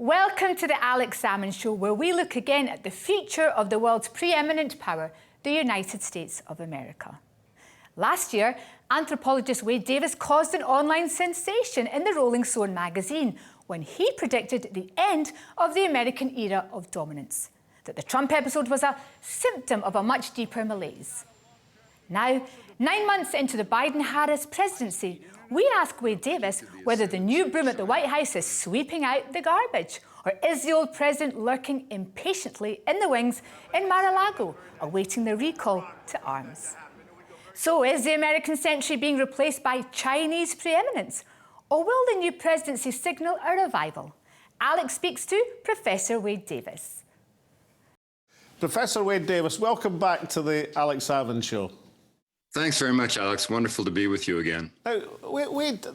Welcome to the Alex Salmond Show, where we look again at the future of the world's preeminent power, the United States of America. Last year, anthropologist Wade Davis caused an online sensation in the Rolling Stone magazine when he predicted the end of the American era of dominance, that the Trump episode was a symptom of a much deeper malaise. Now, 9 months into the Biden-Harris presidency, we ask Wade Davis whether the new broom at the White House is sweeping out the garbage, or is the old president lurking impatiently in the wings in Mar-a-Lago, awaiting the recall to arms. So is the American century being replaced by Chinese preeminence? Or will the new presidency signal a revival? Alex speaks to Professor Wade Davis. Professor Wade Davis, welcome back to the Alex Salmond Show. Thanks very much, Alex. Wonderful to be with you again. Now, Wade,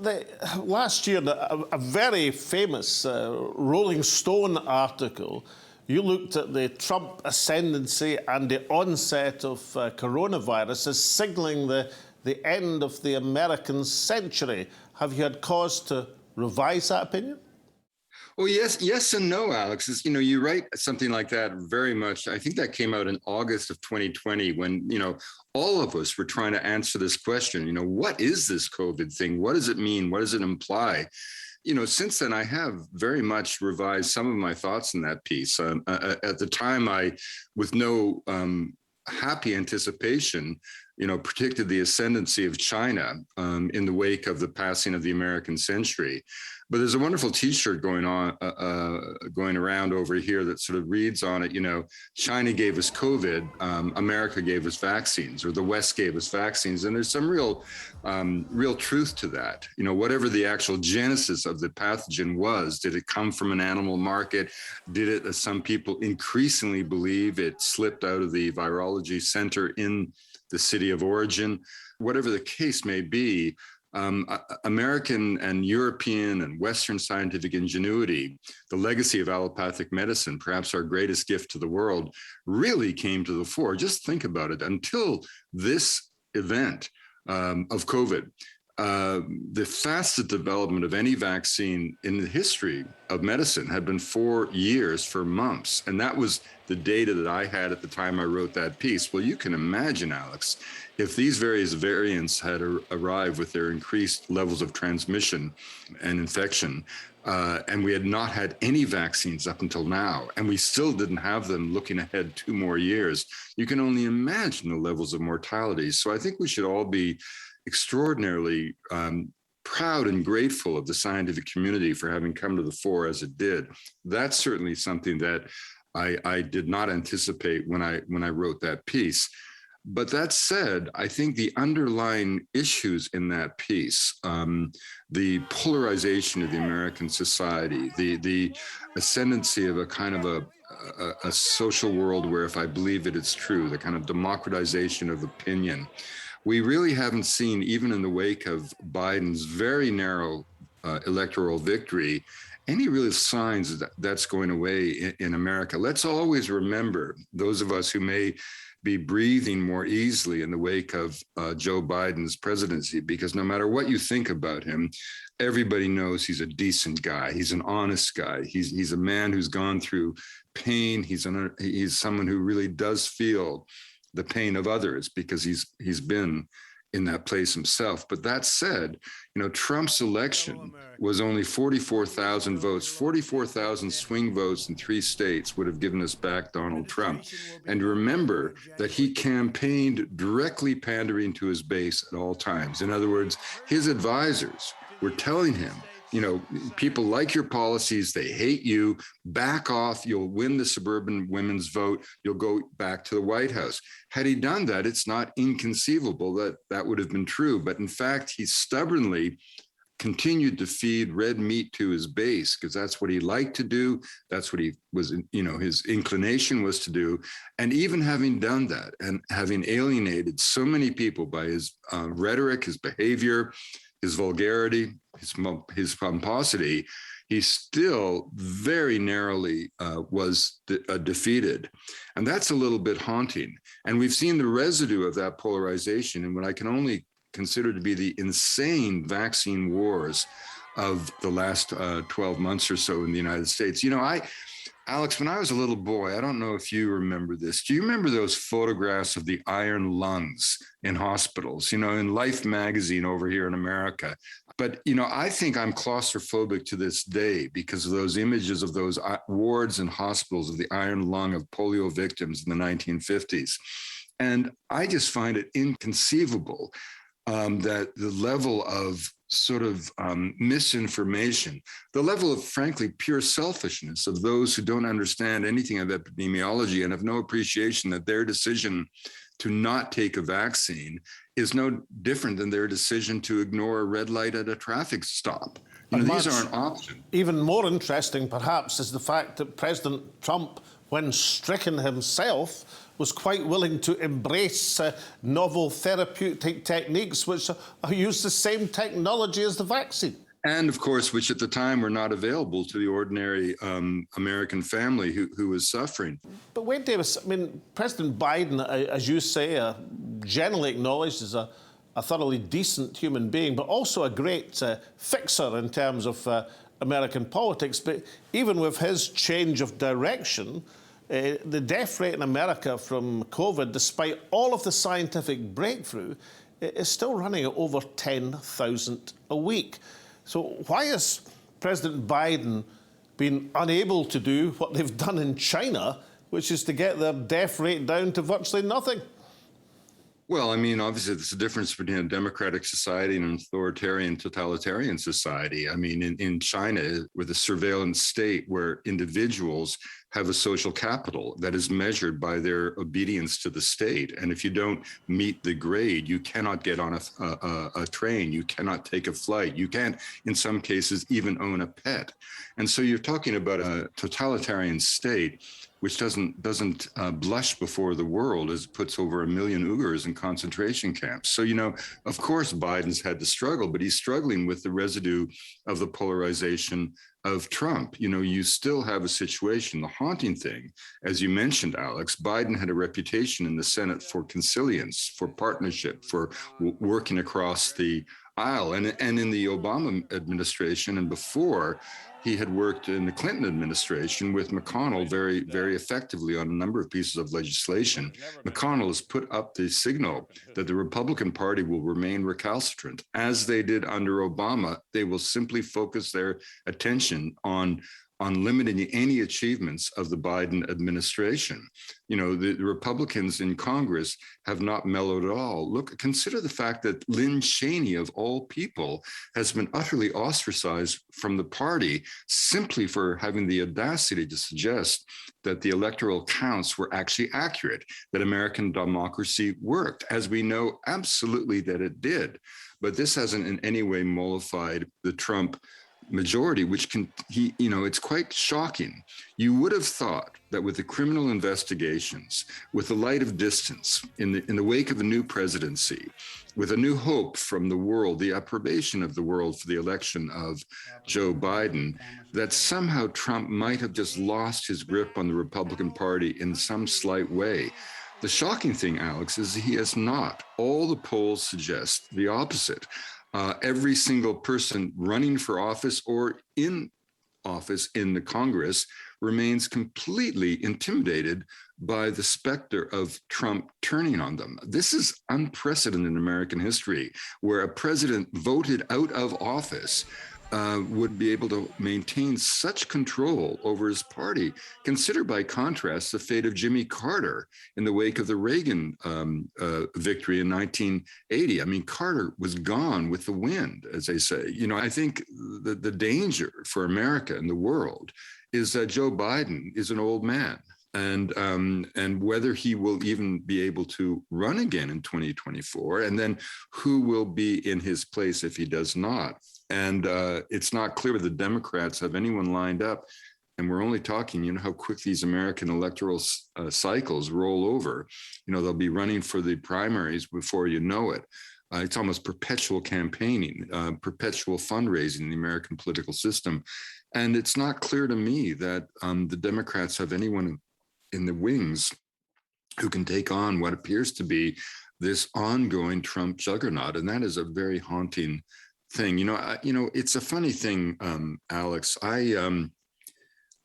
last year, a very famous Rolling Stone article, you looked at the Trump ascendancy and the onset of coronavirus as signalling the end of the American century. Have you had cause to revise that opinion? Well, yes and no, Alex. You write something like that very much. I think that came out in August of 2020 when, all of us were trying to answer this question, what is this COVID thing? What does it mean? What does it imply? Since then, I have very much revised some of my thoughts in that piece. At the time, I, with no happy anticipation, predicted the ascendancy of China in the wake of the passing of the American century. But there's a wonderful T-shirt going around over here that sort of reads on it, China gave us COVID, America gave us vaccines, or the West gave us vaccines. And there's some real truth to that. Whatever the actual genesis of the pathogen was, did it come from an animal market? Did it, as some people increasingly believe, it slipped out of the virology center in the city of origin? Whatever the case may be, American and European and Western scientific ingenuity, the legacy of allopathic medicine, perhaps our greatest gift to the world, really came to the fore. Just think about it. Until this event of COVID, the fastest development of any vaccine in the history of medicine had been 4 years for mumps. And that was the data that I had at the time I wrote that piece. Well, you can imagine, Alex, if these various variants had arrived with their increased levels of transmission and infection, and we had not had any vaccines up until now, and we still didn't have them looking ahead 2 more years, you can only imagine the levels of mortality. So I think we should all be extraordinarily proud and grateful of the scientific community for having come to the fore as it did. That's certainly something that I did not anticipate when I wrote that piece. But that said, I think the underlying issues in that piece, the polarization of the American society, the ascendancy of a kind of a social world where, if I believe it, it's true, the kind of democratization of opinion, we really haven't seen, even in the wake of Biden's very narrow electoral victory, any real signs that that's going away in America. Let's always remember, those of us who may be breathing more easily in the wake of Joe Biden's presidency, because no matter what you think about him, everybody knows he's a decent guy. He's an honest guy. He's a man who's gone through pain. He's someone who really does feel the pain of others because he's been in that place himself. But that said, Trump's election was only 44,000 votes. 44,000 swing votes in 3 states would have given us back Donald Trump. And remember that he campaigned directly pandering to his base at all times. In other words, his advisors were telling him, people like your policies, they hate you, back off, you'll win the suburban women's vote, you'll go back to the White House. Had he done that, it's not inconceivable that that would have been true. But in fact, he stubbornly continued to feed red meat to his base because that's what he liked to do. That's what he was, his inclination was to do. And even having done that and having alienated so many people by his rhetoric, his behavior, his vulgarity, his pomposity, he still very narrowly was defeated. And that's a little bit haunting. And we've seen the residue of that polarization in what I can only consider to be the insane vaccine wars of the last 12 months or so in the United States. Alex, when I was a little boy, I don't know if you remember this. Do you remember those photographs of the iron lungs in hospitals, in Life magazine over here in America? But, I think I'm claustrophobic to this day because of those images of those wards and hospitals of the iron lung of polio victims in the 1950s. And I just find it inconceivable that the level of sort of misinformation, the level of, frankly, pure selfishness of those who don't understand anything of epidemiology and have no appreciation that their decision to not take a vaccine is no different than their decision to ignore a red light at a traffic stop. These aren't options. Even more interesting, perhaps, is the fact that President Trump, when stricken himself, was quite willing to embrace novel therapeutic techniques which use the same technology as the vaccine. And of course, which at the time were not available to the ordinary American family who was suffering. But Wade Davis, President Biden, as you say, generally acknowledged as a thoroughly decent human being, but also a great fixer in terms of American politics. But even with his change of direction, the death rate in America from COVID, despite all of the scientific breakthrough, is still running at over 10,000 a week. So why has President Biden been unable to do what they've done in China, which is to get their death rate down to virtually nothing? Well, obviously, there's a difference between a democratic society and an authoritarian, totalitarian society. In China, with a surveillance state where individuals have a social capital that is measured by their obedience to the state. And if you don't meet the grade, you cannot get on a train, you cannot take a flight, you can't, in some cases, even own a pet. And so you're talking about a totalitarian state which doesn't blush before the world as it puts over 1 million Uyghurs in concentration camps. So, of course, Biden's had to struggle, but he's struggling with the residue of the polarization of Trump. You still have a situation, the haunting thing, as you mentioned, Alex, Biden had a reputation in the Senate for consilience, for partnership, for working across the aisle. And in the Obama administration and before, he had worked in the Clinton administration with McConnell very, very effectively on a number of pieces of legislation. McConnell has put up the signal that the Republican Party will remain recalcitrant. As they did under Obama, they will simply focus their attention on limiting any achievements of the Biden administration. The Republicans in Congress have not mellowed at all. Look, consider the fact that Lynn Cheney, of all people, has been utterly ostracized from the party simply for having the audacity to suggest that the electoral counts were actually accurate, that American democracy worked, as we know absolutely that it did. But this hasn't in any way mollified the Trump majority, which it's quite shocking. You would have thought that with the criminal investigations, with the light of distance, in the wake of a new presidency, with a new hope from the world, the approbation of the world for the election of Joe Biden, that somehow Trump might have just lost his grip on the Republican Party in some slight way. The shocking thing, Alex, is he has not. All the polls suggest the opposite. Every single person running for office or in office in the Congress remains completely intimidated by the specter of Trump turning on them. This is unprecedented in American history, where a president voted out of office would be able to maintain such control over his party. Consider, by contrast, the fate of Jimmy Carter in the wake of the Reagan victory in 1980. Carter was gone with the wind, as they say. I think the danger for America and the world is that Joe Biden is an old man. And whether he will even be able to run again in 2024, and then who will be in his place if he does not. And it's not clear the Democrats have anyone lined up. And we're only talking, how quick these American electoral cycles roll over. They'll be running for the primaries before you know it. It's almost perpetual campaigning, perpetual fundraising in the American political system. And it's not clear to me that the Democrats have anyone in the wings who can take on what appears to be this ongoing Trump juggernaut. And that is a very haunting thing. It's a funny thing, Alex. I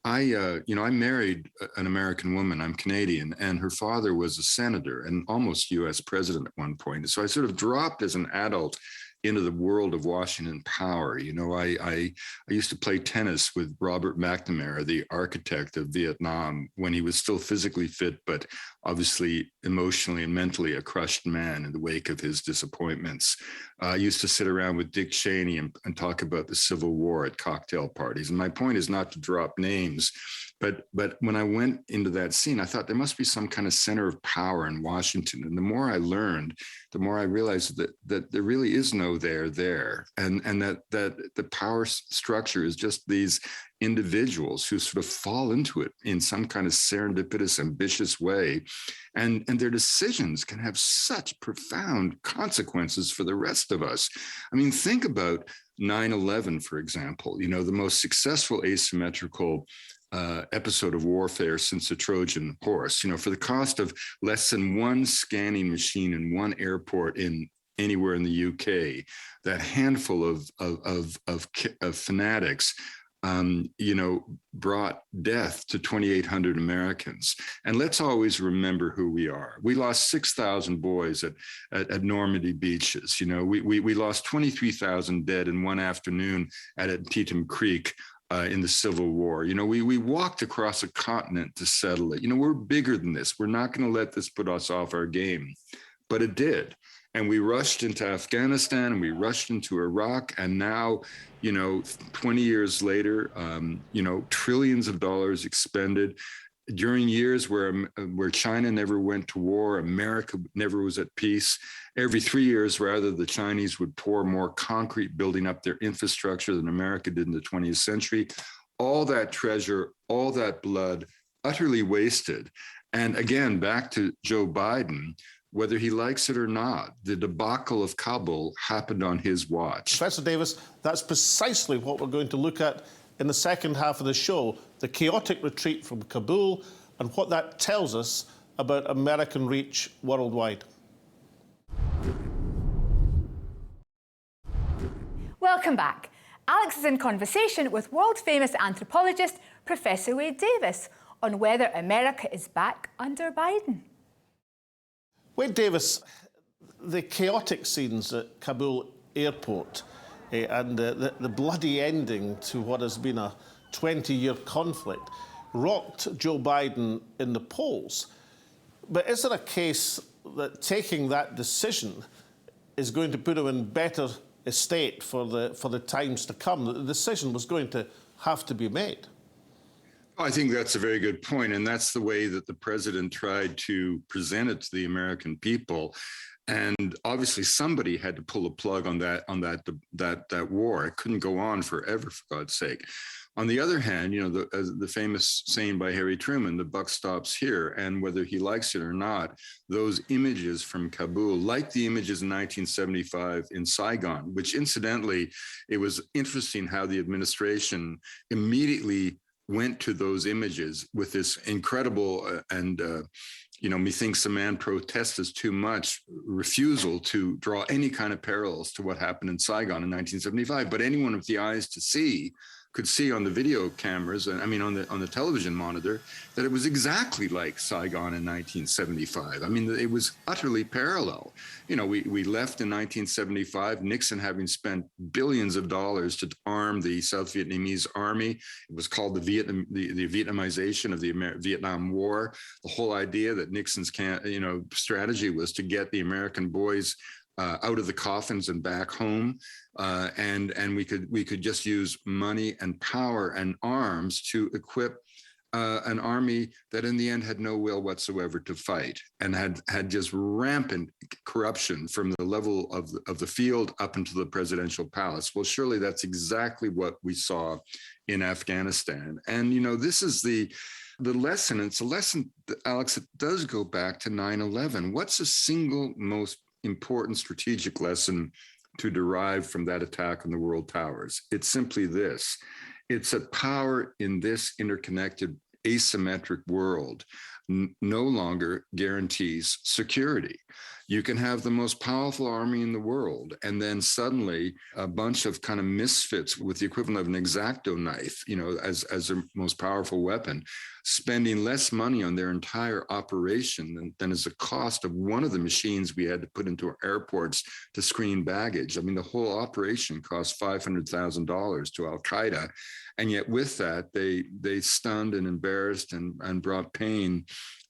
married an American woman. I'm Canadian, and her father was a senator and almost U.S. president at one point. So I sort of dropped as an adult into the world of Washington power. I used to play tennis with Robert McNamara, the architect of Vietnam, when he was still physically fit, but obviously emotionally and mentally a crushed man in the wake of his disappointments. I used to sit around with Dick Cheney and talk about the Civil War at cocktail parties. And my point is not to drop names, but when I went into that scene, I thought there must be some kind of center of power in Washington. And the more I learned, the more I realized that there really is no there, and that the power structure is just these individuals who sort of fall into it in some kind of serendipitous, ambitious way. And their decisions can have such profound consequences for the rest of us. I mean, think about 9/11, for example, the most successful asymmetrical episode of warfare since the Trojan horse, for the cost of less than one scanning machine in one airport in anywhere in the UK, that handful of fanatics, brought death to 2,800 Americans. And let's always remember who we are. We lost 6,000 boys at Normandy beaches. We lost 23,000 dead in one afternoon at Antietam Creek in the Civil War. We walked across a continent to settle it. We're bigger than this. We're not going to let this put us off our game. But it did. And we rushed into Afghanistan and we rushed into Iraq. And now, 20 years later, trillions of dollars expended during years where China never went to war, America never was at peace. Every 3 years, rather, the Chinese would pour more concrete, building up their infrastructure than America did in the 20th century. All that treasure, all that blood, utterly wasted. And again, back to Joe Biden, whether he likes it or not, the debacle of Kabul happened on his watch. Professor Davis, that's precisely what we're going to look at in the second half of the show, the chaotic retreat from Kabul and what that tells us about American reach worldwide. Welcome back. Alex is in conversation with world-famous anthropologist Professor Wade Davis on whether America is back under Biden. Wade Davis, the chaotic scenes at Kabul airport and the bloody ending to what has been a 20-year conflict rocked Joe Biden in the polls. But is there a case that taking that decision is going to put him in better estate for the times to come? The decision was going to have to be made. I think that's a very good point, and that's the way that the president tried to present it to the American people. And obviously, somebody had to pull a plug on that war. It couldn't go on forever, for God's sake. On the other hand, the famous saying by Harry Truman, "The buck stops here," and whether he likes it or not, those images from Kabul, like the images in 1975 in Saigon, which incidentally, it was interesting how the administration immediately went to those images with this incredible methinks a man protests too much refusal to draw any kind of parallels to what happened in Saigon in 1975. But anyone with the eyes to see could see on the video cameras, and on the television monitor, that it was exactly like Saigon in 1975. It was utterly parallel. We left in 1975, Nixon having spent billions of dollars to arm the South Vietnamese army. It was called the Vietnamization of the Vietnam War. The whole idea that Nixon's strategy was to get the American boys out of the coffins and back home, and we could just use money and power and arms to equip an army that in the end had no will whatsoever to fight, and had just rampant corruption from the level of the field up into the presidential palace. Well, surely that's exactly what we saw in Afghanistan. And this is the lesson. It's a lesson, Alex, that does go back to 9/11. What's the single most important strategic lesson to derive from that attack on the world towers? It's simply this: it's that power in this interconnected, asymmetric world no longer guarantees security. You can have the most powerful army in the world, and then suddenly a bunch of kind of misfits with the equivalent of an X-Acto knife, as their most powerful weapon, spending less money on their entire operation than is the cost of one of the machines we had to put into our airports to screen baggage. I mean, the whole operation cost $500,000 to Al-Qaeda. And yet with that, they stunned and embarrassed and brought pain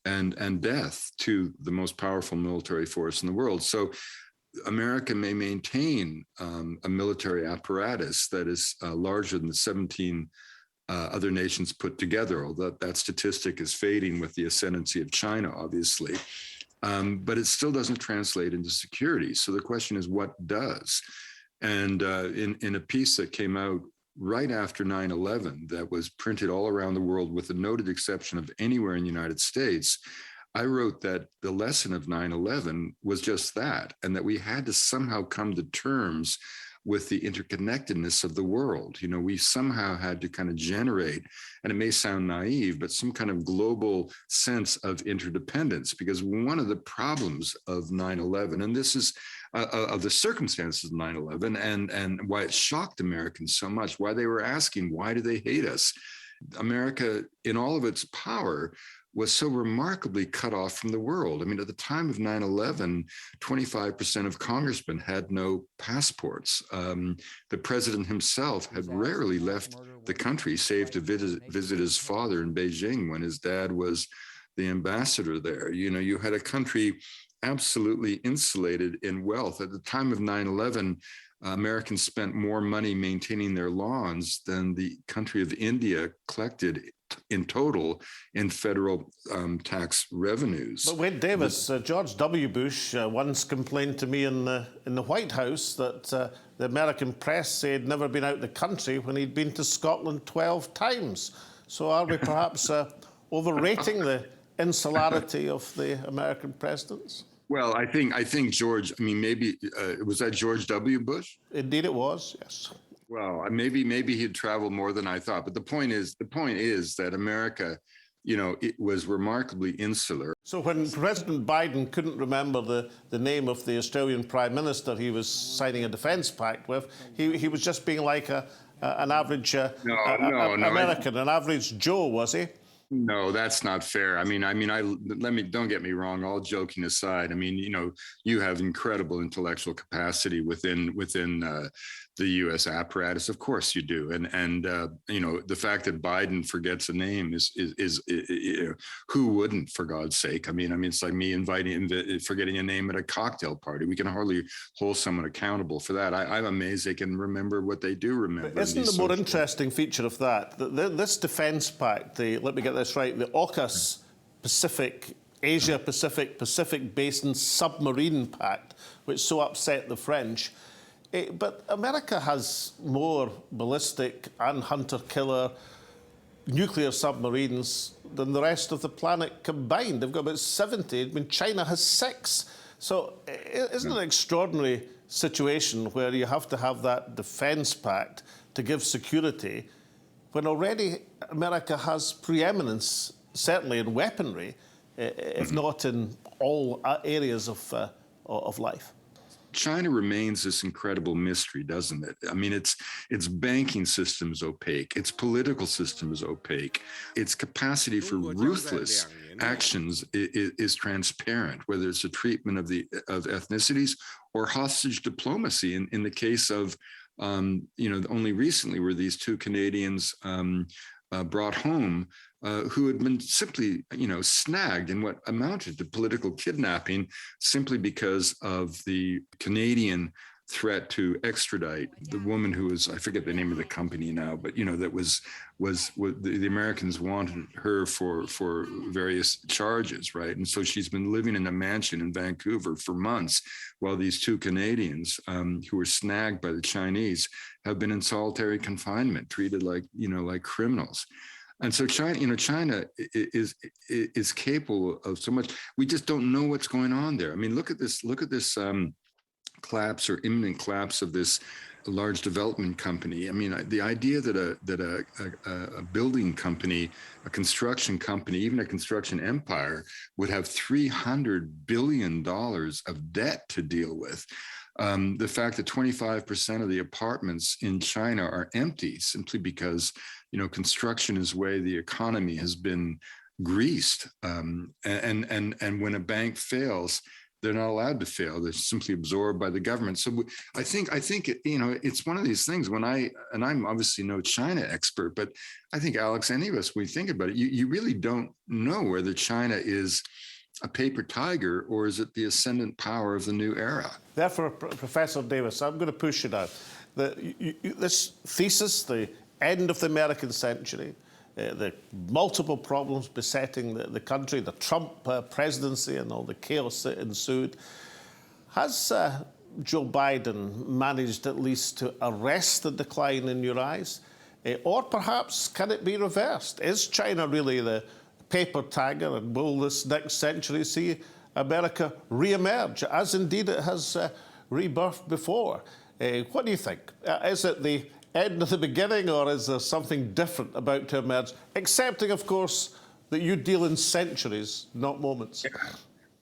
and death to the most powerful military force in the world. So America may maintain a military apparatus that is larger than the 17 other nations put together, although that statistic is fading with the ascendancy of China, obviously. But it still doesn't translate into security. So the question is, what does? And in a piece that came out right after 9/11 that was printed all around the world, with the noted exception of anywhere in the United States, I wrote that the lesson of 9/11 was just that, and that we had to somehow come to terms with the interconnectedness of the world. We somehow had to kind of generate, and it may sound naive, but some kind of global sense of interdependence, because one of the problems of 9/11, and this is of the circumstances of 9/11 and why it shocked Americans so much, why they were asking, why do they hate us? America, in all of its power, was so remarkably cut off from the world. I mean, at the time of 9/11, 25% of congressmen had no passports. The president himself had rarely left the country, save to visit his father in Beijing when his dad was the ambassador there. You had a country absolutely insulated in wealth. At the time of 9/11, Americans spent more money maintaining their lawns than the country of India collected in total in federal tax revenues. But wait, Davis, George W. Bush once complained to me in the White House that the American press said he'd never been out of the country when he'd been to Scotland 12 times. So are we perhaps overrating the insularity of the American presidents? Well, I think George, maybe, was that George W. Bush? Indeed it was, yes. Well, maybe he'd traveled more than I thought. But the point is that America, it was remarkably insular. So when President Biden couldn't remember the name of the Australian Prime Minister he was signing a defence pact with, he was just being like an average American, an average Joe, was he? No, that's not fair. Don't get me wrong, all joking aside, you have incredible intellectual capacity within the U.S. apparatus. Of course you do. And the fact that Biden forgets a name is who wouldn't, for God's sake? It's like me forgetting a name at a cocktail party. We can hardly hold someone accountable for that. I'm amazed they can remember what they do remember. But isn't the more interesting feature of that this defence pact, let me get this right, the AUKUS Pacific, Asia-Pacific, Pacific Basin Submarine Pact, which so upset the French. But America has more ballistic and hunter-killer nuclear submarines than the rest of the planet combined. They've got about 70. China has 6. So isn't it an extraordinary situation where you have to have that defence pact to give security when already America has preeminence, certainly in weaponry, if not in all areas of life? China remains this incredible mystery, doesn't it? Its banking system is opaque. Its political system is opaque. Its capacity for ruthless actions is transparent, whether it's the treatment of ethnicities or hostage diplomacy. In the case of, only recently were these 2 Canadians brought home who had been simply, snagged in what amounted to political kidnapping simply because of the Canadian threat to extradite the woman who was, I forget the name of the company now, but, that was the Americans wanted her for various charges, right? And so she's been living in a mansion in Vancouver for months while these 2 Canadians who were snagged by the Chinese have been in solitary confinement, treated like criminals. And so China is capable of so much. We just don't know what's going on there. Look at this collapse or imminent collapse of this large development company. I mean, the idea that a building company, a construction company, even a construction empire would have $300 billion of debt to deal with. The fact that 25% of the apartments in China are empty simply because, construction is the way the economy has been greased. And when a bank fails, they're not allowed to fail. They're simply absorbed by the government. So I think it's one of these things and I'm obviously no China expert, but I think, Alex, any of us, we think about it, you really don't know whether China is a paper tiger or is it the ascendant power of the new era? Therefore, Professor Davis, I'm going to push you now. This thesis, the end of the American century, the multiple problems besetting the country, the Trump presidency and all the chaos that ensued. Has Joe Biden managed at least to arrest the decline in your eyes? Or perhaps can it be reversed? Is China really the paper tiger, and will this next century see America re-emerge, as indeed it has rebirthed before? What do you think? Is it the end of the beginning, or is there something different about to emerge, accepting, of course, that you deal in centuries, not moments?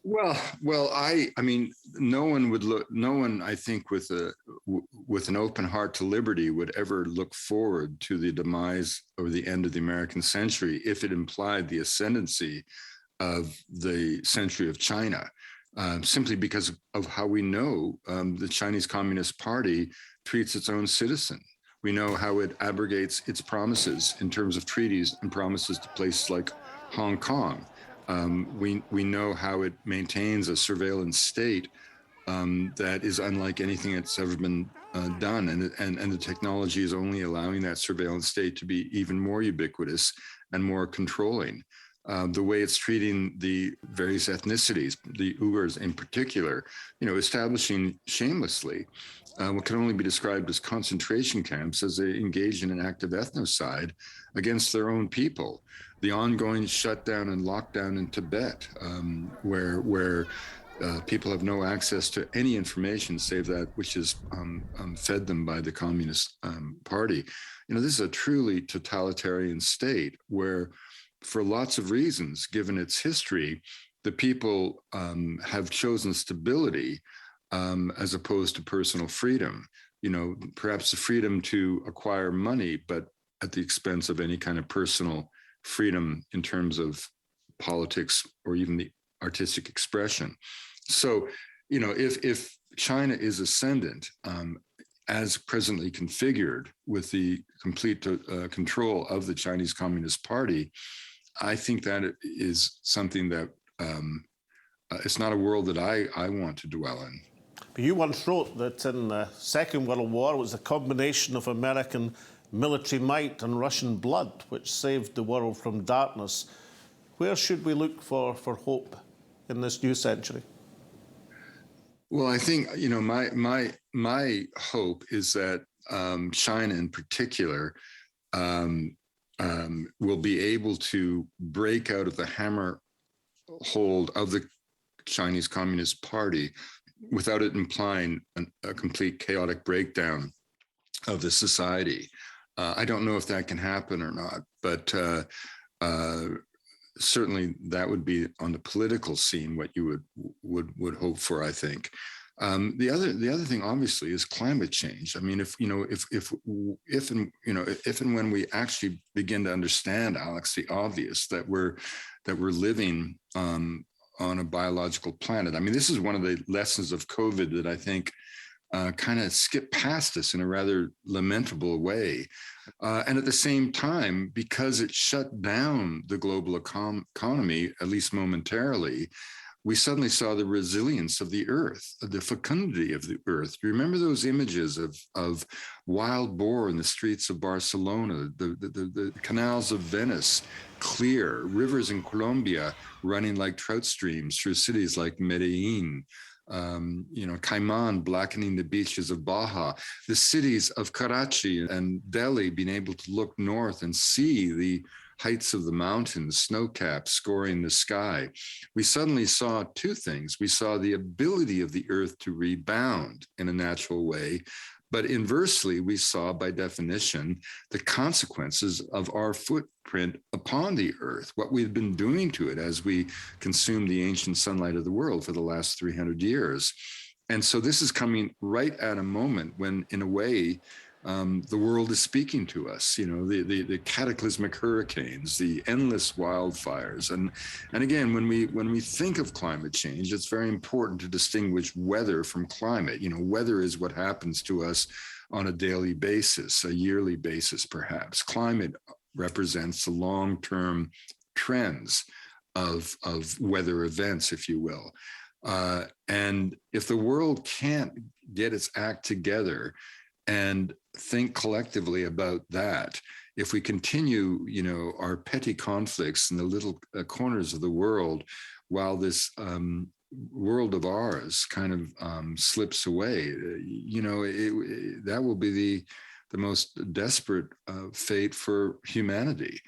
Well, I mean, no one, I think, with an open heart to liberty would ever look forward to the demise or the end of the American century if it implied the ascendancy of the century of China, simply because of how we know the Chinese Communist Party treats its own citizen. We know how it abrogates its promises in terms of treaties and promises to places like Hong Kong. We know how it maintains a surveillance state that is unlike anything that's ever been done. And the technology is only allowing that surveillance state to be even more ubiquitous and more controlling. The way it's treating the various ethnicities, the Uyghurs in particular, establishing shamelessly what can only be described as concentration camps as they engage in an act of ethnocide against their own people. The ongoing shutdown and lockdown in Tibet, where people have no access to any information save that which is fed them by the Communist Party. This is a truly totalitarian state where, for lots of reasons, given its history, the people have chosen stability as opposed to personal freedom. Perhaps the freedom to acquire money, but at the expense of any kind of personal freedom in terms of politics or even the artistic expression. So, if China is ascendant, as presently configured with the complete control of the Chinese Communist Party, I think that is something that it's not a world that I want to dwell in. But you once wrote that in the Second World War it was a combination of American military might and Russian blood which saved the world from darkness. Where should we look for hope in this new century? Well, I think, my hope is that China in particular will be able to break out of the hammer hold of the Chinese Communist Party without it implying a complete chaotic breakdown of the society. I don't know if that can happen or not, but certainly that would be on the political scene what you would hope for, I think. The other thing, obviously, is climate change. I mean, if and when we actually begin to understand, Alex, the obvious, that we're living on a biological planet. I mean, this is one of the lessons of COVID that I think kind of skipped past us in a rather lamentable way. And at the same time, because it shut down the global economy, at least momentarily, we suddenly saw the resilience of the earth, the fecundity of the earth. You remember those images of wild boar in the streets of Barcelona, the canals of Venice clear, rivers in Colombia running like trout streams through cities like Medellin, Cayman blackening the beaches of Baja, the cities of Karachi and Delhi being able to look north and see the heights of the mountains, snow caps scoring the sky, we suddenly saw two things. We saw the ability of the Earth to rebound in a natural way, but inversely, we saw, by definition, the consequences of our footprint upon the Earth, what we've been doing to it as we consume the ancient sunlight of the world for the last 300 years. And so this is coming right at a moment when, in a way, the world is speaking to us, the cataclysmic hurricanes, the endless wildfires. And again, when we think of climate change, it's very important to distinguish weather from climate. Weather is what happens to us on a daily basis, a yearly basis, perhaps. Climate represents the long-term trends of weather events, if you will. And if the world can't get its act together and think collectively about that, if we continue, our petty conflicts in the little corners of the world, while this world of ours kind of slips away, that will be the most desperate fate for humanity.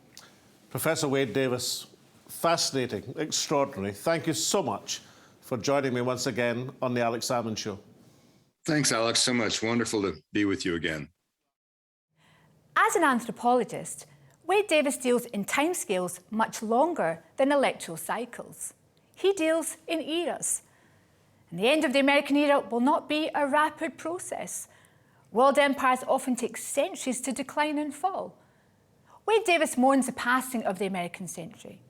Professor Wade Davis, fascinating, extraordinary. Thank you so much for joining me once again on the Alex Salmond Show. Thanks, Alex, so much. Wonderful to be with you again. As an anthropologist, Wade Davis deals in timescales much longer than electoral cycles. He deals in eras. And the end of the American era will not be a rapid process. World empires often take centuries to decline and fall. Wade Davis mourns the passing of the American century.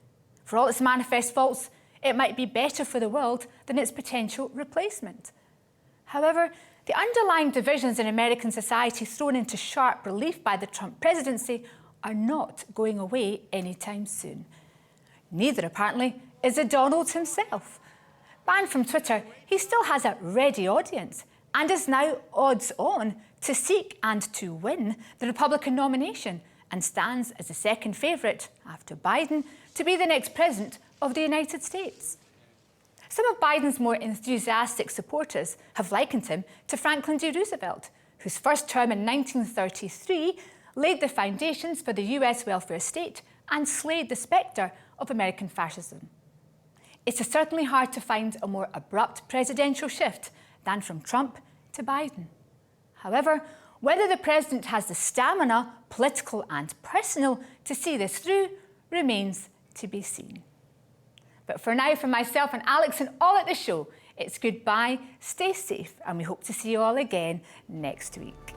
For all its manifest faults, it might be better for the world than its potential replacement. However, the underlying divisions in American society thrown into sharp relief by the Trump presidency are not going away anytime soon. Neither, apparently, is the Donald himself. Banned from Twitter, he still has a ready audience and is now odds on to seek and to win the Republican nomination and stands as the second favourite, after Biden, to be the next president of the United States. Some of Biden's more enthusiastic supporters have likened him to Franklin D. Roosevelt, whose first term in 1933 laid the foundations for the US welfare state and slayed the spectre of American fascism. It is certainly hard to find a more abrupt presidential shift than from Trump to Biden. However, whether the president has the stamina, political and personal, to see this through remains to be seen. But for now, from myself and Alex and all at the show, it's goodbye, stay safe, and we hope to see you all again next week.